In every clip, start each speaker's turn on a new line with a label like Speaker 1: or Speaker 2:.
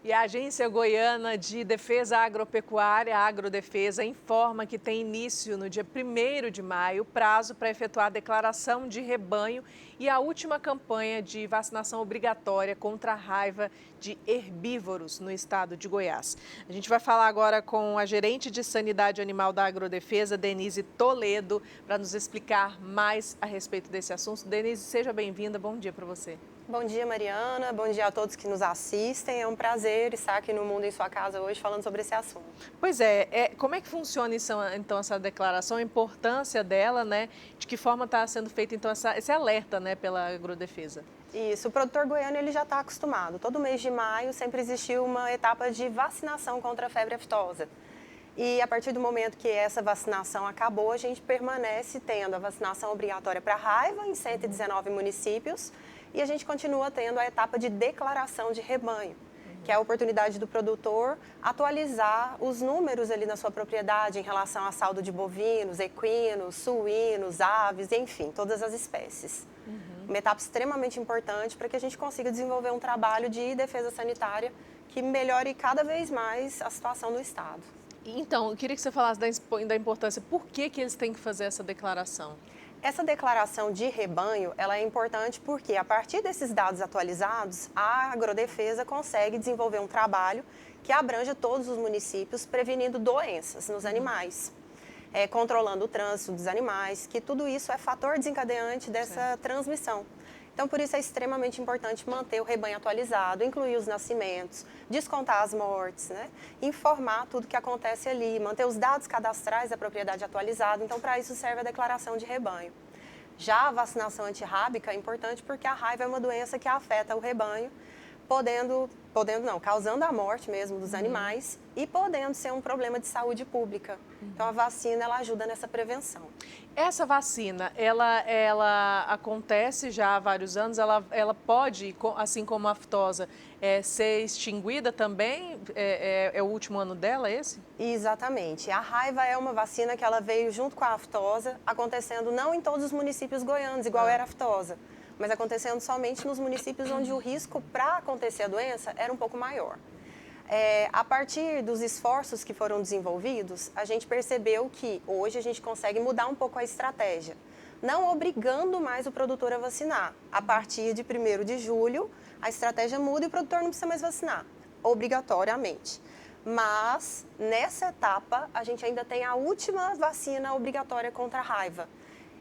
Speaker 1: E a Agência Goiana de Defesa Agropecuária, a Agrodefesa, informa que tem início no dia 1º de maio o prazo para efetuar a declaração de rebanho e a última campanha de vacinação obrigatória contra a raiva de herbívoros no estado de Goiás. A gente vai falar agora com a gerente de Sanidade Animal da Agrodefesa, Denise Toledo, para nos explicar mais a respeito desse assunto. Denise, seja bem-vinda. Bom dia para você.
Speaker 2: Bom dia, Mariana. Bom dia a todos que nos assistem. É um prazer estar aqui no Mundo em Sua Casa hoje falando sobre esse assunto.
Speaker 1: Pois é, como é que funciona então essa declaração, a importância dela, né? De que forma está sendo feito então esse alerta, né, pela Agrodefesa?
Speaker 2: Isso, o produtor goiano ele já está acostumado. Todo mês de maio sempre existiu uma etapa de vacinação contra a febre aftosa. E a partir do momento que essa vacinação acabou, a gente permanece tendo a vacinação obrigatória para a raiva em 119 municípios e a gente continua tendo a etapa de declaração de rebanho, que é a oportunidade do produtor atualizar os números ali na sua propriedade em relação a saldo de bovinos, equinos, suínos, aves, enfim, todas as espécies. Uma etapa extremamente importante para que a gente consiga desenvolver um trabalho de defesa sanitária que melhore cada vez mais a situação do estado.
Speaker 1: Então, eu queria que você falasse da importância. Por que eles têm que fazer essa declaração?
Speaker 2: Essa declaração de rebanho, ela é importante porque, a partir desses dados atualizados, a Agrodefesa consegue desenvolver um trabalho que abranja todos os municípios, prevenindo doenças nos animais, controlando o trânsito dos animais, que tudo isso é fator desencadeante dessa transmissão. Então, por isso é extremamente importante manter o rebanho atualizado, incluir os nascimentos, descontar as mortes, né? Informar tudo o que acontece ali, manter os dados cadastrais da propriedade atualizados. Então, para isso serve a declaração de rebanho. Já a vacinação antirrábica é importante porque a raiva é uma doença que afeta o rebanho, causando a morte mesmo dos animais e podendo ser um problema de saúde pública. Então, a vacina, ela ajuda nessa prevenção.
Speaker 1: Essa vacina, ela acontece já há vários anos, ela pode, assim como a aftosa, ser extinguida também? É o último ano dela esse?
Speaker 2: Exatamente. A raiva é uma vacina que ela veio junto com a aftosa, acontecendo não em todos os municípios goianos, igual era a aftosa, mas acontecendo somente nos municípios onde o risco para acontecer a doença era um pouco maior. A partir dos esforços que foram desenvolvidos, a gente percebeu que hoje a gente consegue mudar um pouco a estratégia, não obrigando mais o produtor a vacinar. A partir de 1º de julho, a estratégia muda e o produtor não precisa mais vacinar, obrigatoriamente. Mas, nessa etapa, a gente ainda tem a última vacina obrigatória contra a raiva.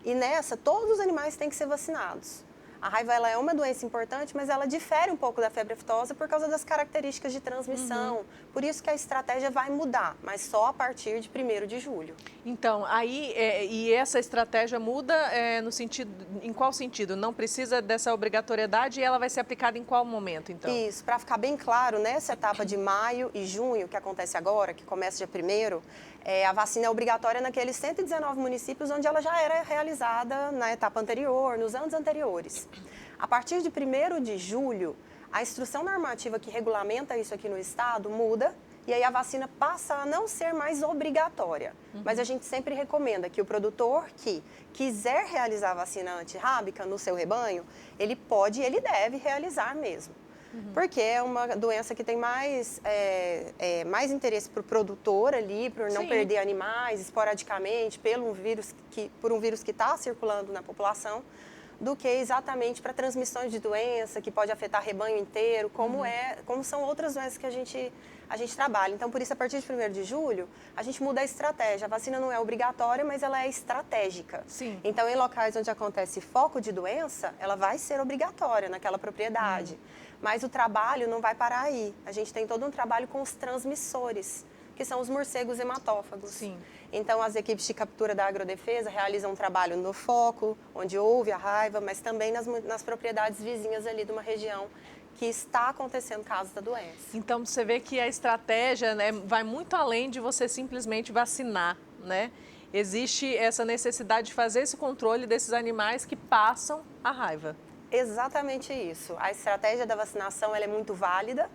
Speaker 2: E nessa, todos os animais têm que ser vacinados. A raiva ela é uma doença importante, mas ela difere um pouco da febre aftosa por causa das características de transmissão. Por isso que a estratégia vai mudar, mas só a partir de 1º de julho.
Speaker 1: Então, aí, e essa estratégia muda no sentido, em qual sentido? Não precisa dessa obrigatoriedade e ela vai ser aplicada em qual momento, então?
Speaker 2: Isso, para ficar bem claro, nessa etapa de maio e junho, que acontece agora, que começa dia 1º, a vacina é obrigatória naqueles 119 municípios onde ela já era realizada na etapa anterior, nos anos anteriores. A partir de 1º de julho, a instrução normativa que regulamenta isso aqui no estado muda e aí a vacina passa a não ser mais obrigatória. Mas a gente sempre recomenda que o produtor que quiser realizar a vacina antirrábica no seu rebanho, ele pode e ele deve realizar mesmo. Porque é uma doença que tem mais interesse para o produtor ali, por não perder animais esporadicamente por um vírus que está circulando na população, do que exatamente para transmissões de doença, que pode afetar rebanho inteiro, como são outras doenças que a gente trabalha. Então, por isso, a partir de 1º de julho, a gente muda a estratégia. A vacina não é obrigatória, mas ela é estratégica.
Speaker 1: Sim.
Speaker 2: Então, em locais onde acontece foco de doença, ela vai ser obrigatória naquela propriedade. Mas o trabalho não vai parar aí. A gente tem todo um trabalho com os transmissores, que são os morcegos hematófagos.
Speaker 1: Sim.
Speaker 2: Então, as equipes de captura da Agrodefesa realizam um trabalho no foco, onde houve a raiva, mas também nas propriedades vizinhas ali de uma região que está acontecendo casos da doença.
Speaker 1: Então, você vê que a estratégia, né, vai muito além de você simplesmente vacinar, né? Existe essa necessidade de fazer esse controle desses animais que passam a raiva.
Speaker 2: Exatamente isso. A estratégia da vacinação ela é muito válida,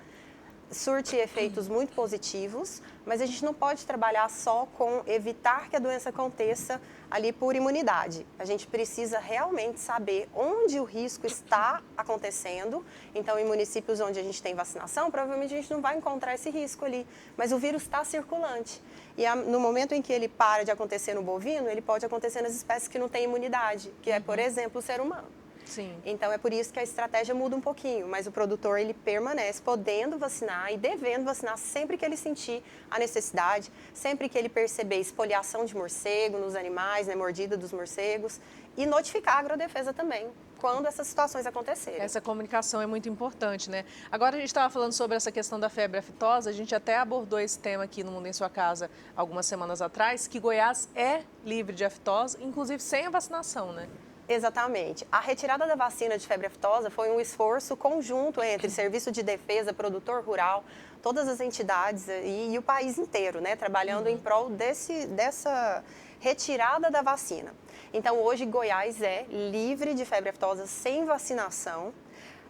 Speaker 2: surte efeitos muito positivos, mas a gente não pode trabalhar só com evitar que a doença aconteça ali por imunidade. A gente precisa realmente saber onde o risco está acontecendo. Então, em municípios onde a gente tem vacinação, provavelmente a gente não vai encontrar esse risco ali, mas o vírus está circulante. E no momento em que ele para de acontecer no bovino, ele pode acontecer nas espécies que não têm imunidade, que é, por exemplo, o ser humano.
Speaker 1: Sim.
Speaker 2: Então, é por isso que a estratégia muda um pouquinho, mas o produtor ele permanece podendo vacinar e devendo vacinar sempre que ele sentir a necessidade, sempre que ele perceber espoliação de morcego nos animais, né, mordida dos morcegos, e notificar a agrodefesa também, quando essas situações acontecerem.
Speaker 1: Essa comunicação é muito importante, né? Agora a gente estava falando sobre essa questão da febre aftosa, a gente até abordou esse tema aqui no Mundo em Sua Casa algumas semanas atrás, que Goiás é livre de aftosa, inclusive sem a vacinação, né?
Speaker 2: Exatamente. A retirada da vacina de febre aftosa foi um esforço conjunto entre Serviço de Defesa, produtor rural, todas as entidades e o país inteiro, né, trabalhando em prol dessa retirada da vacina. Então, hoje, Goiás é livre de febre aftosa sem vacinação,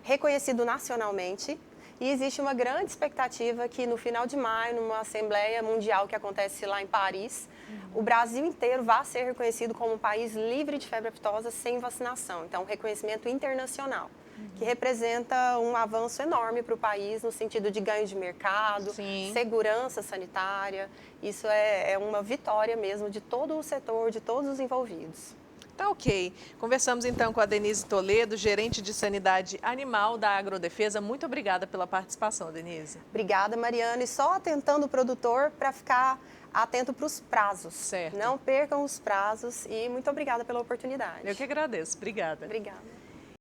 Speaker 2: reconhecido nacionalmente. E existe uma grande expectativa que no final de maio, numa Assembleia Mundial que acontece lá em Paris, o Brasil inteiro vai ser reconhecido como um país livre de febre aftosa sem vacinação. Então, um reconhecimento internacional, que representa um avanço enorme para o país no sentido de ganho de mercado, segurança sanitária. Isso é uma vitória mesmo de todo o setor, de todos os envolvidos.
Speaker 1: Tá ok. Conversamos então com a Denise Toledo, gerente de sanidade animal da Agrodefesa. Muito obrigada pela participação, Denise.
Speaker 2: Obrigada, Mariana. E só atentando o produtor para ficar atento para os prazos.
Speaker 1: Certo.
Speaker 2: Não percam os prazos e muito obrigada pela oportunidade.
Speaker 1: Eu que agradeço. Obrigada.
Speaker 2: Obrigada.